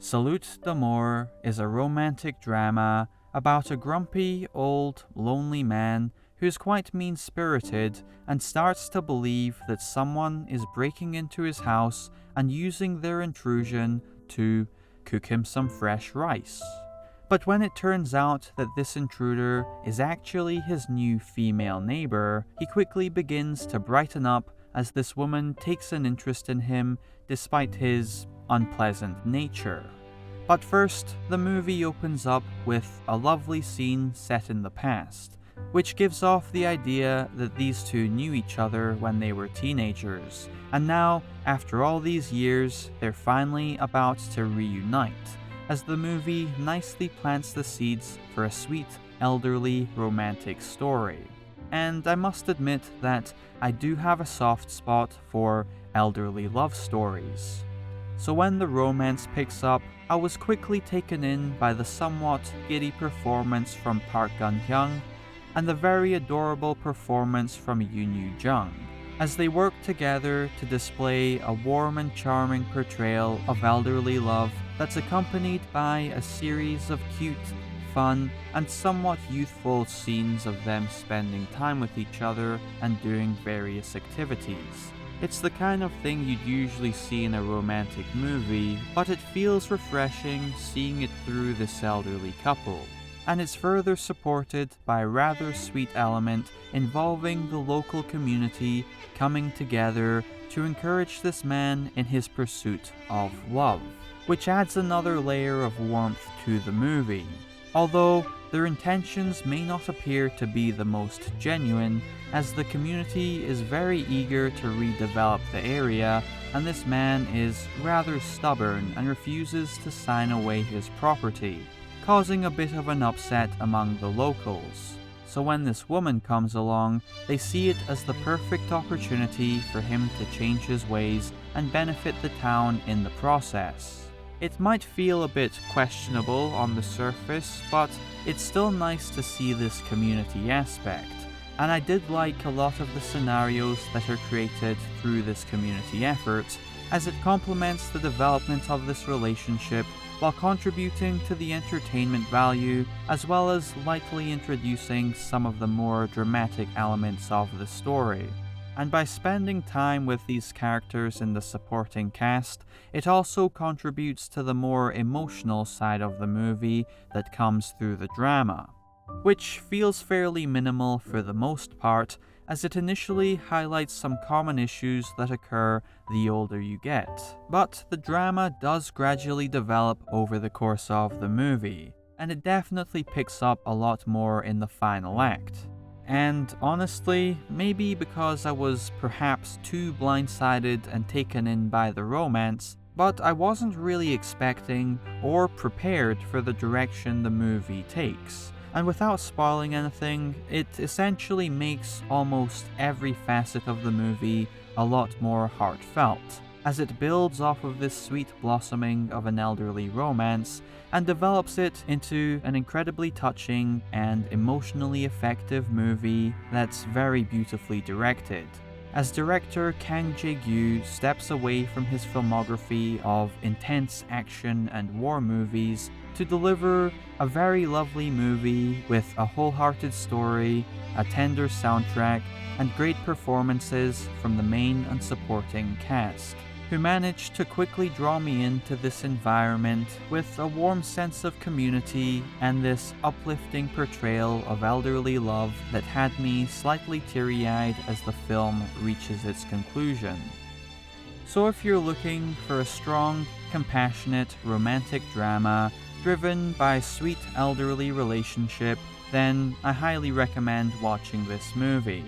Salut D'Amour is a romantic drama about a grumpy, old, lonely man who's quite mean-spirited and starts to believe that someone is breaking into his house and using their intrusion to cook him some fresh rice. But when it turns out that this intruder is actually his new female neighbor, he quickly begins to brighten up as this woman takes an interest in him despite his unpleasant nature. But first, the movie opens up with a lovely scene set in the past, which gives off the idea that these two knew each other when they were teenagers, and now, after all these years, they're finally about to reunite, as the movie nicely plants the seeds for a sweet, elderly, romantic story. And I must admit that I do have a soft spot for elderly love stories. So when the romance picks up, I was quickly taken in by the somewhat giddy performance from Park Geun-Hyung and the very adorable performance from Youn Yuh-Jung, as they work together to display a warm and charming portrayal of elderly love that's accompanied by a series of cute, fun, and somewhat youthful scenes of them spending time with each other and doing various activities. It's the kind of thing you'd usually see in a romantic movie, but it feels refreshing seeing it through this elderly couple. And it's further supported by a rather sweet element involving the local community coming together to encourage this man in his pursuit of love, which adds another layer of warmth to the movie. Although their intentions may not appear to be the most genuine, as the community is very eager to redevelop the area, and this man is rather stubborn and refuses to sign away his property, causing a bit of an upset among the locals. So when this woman comes along, they see it as the perfect opportunity for him to change his ways and benefit the town in the process. It might feel a bit questionable on the surface, but it's still nice to see this community aspect, and I did like a lot of the scenarios that are created through this community effort, as it complements the development of this relationship while contributing to the entertainment value, as well as lightly introducing some of the more dramatic elements of the story. And by spending time with these characters in the supporting cast, it also contributes to the more emotional side of the movie that comes through the drama, which feels fairly minimal for the most part, as it initially highlights some common issues that occur the older you get. But the drama does gradually develop over the course of the movie, and it definitely picks up a lot more in the final act. And honestly, maybe because I was perhaps too blindsided and taken in by the romance, but I wasn't really expecting or prepared for the direction the movie takes. And without spoiling anything, it essentially makes almost every facet of the movie a lot more heartfelt, as it builds off of this sweet blossoming of an elderly romance and develops it into an incredibly touching and emotionally effective movie that's very beautifully directed. As director Kang Je-Gyu steps away from his filmography of intense action and war movies to deliver a very lovely movie with a wholehearted story, a tender soundtrack, and great performances from the main and supporting cast, who managed to quickly draw me into this environment with a warm sense of community and this uplifting portrayal of elderly love that had me slightly teary-eyed as the film reaches its conclusion. So if you're looking for a strong, compassionate, romantic drama driven by a sweet elderly relationship, then I highly recommend watching this movie.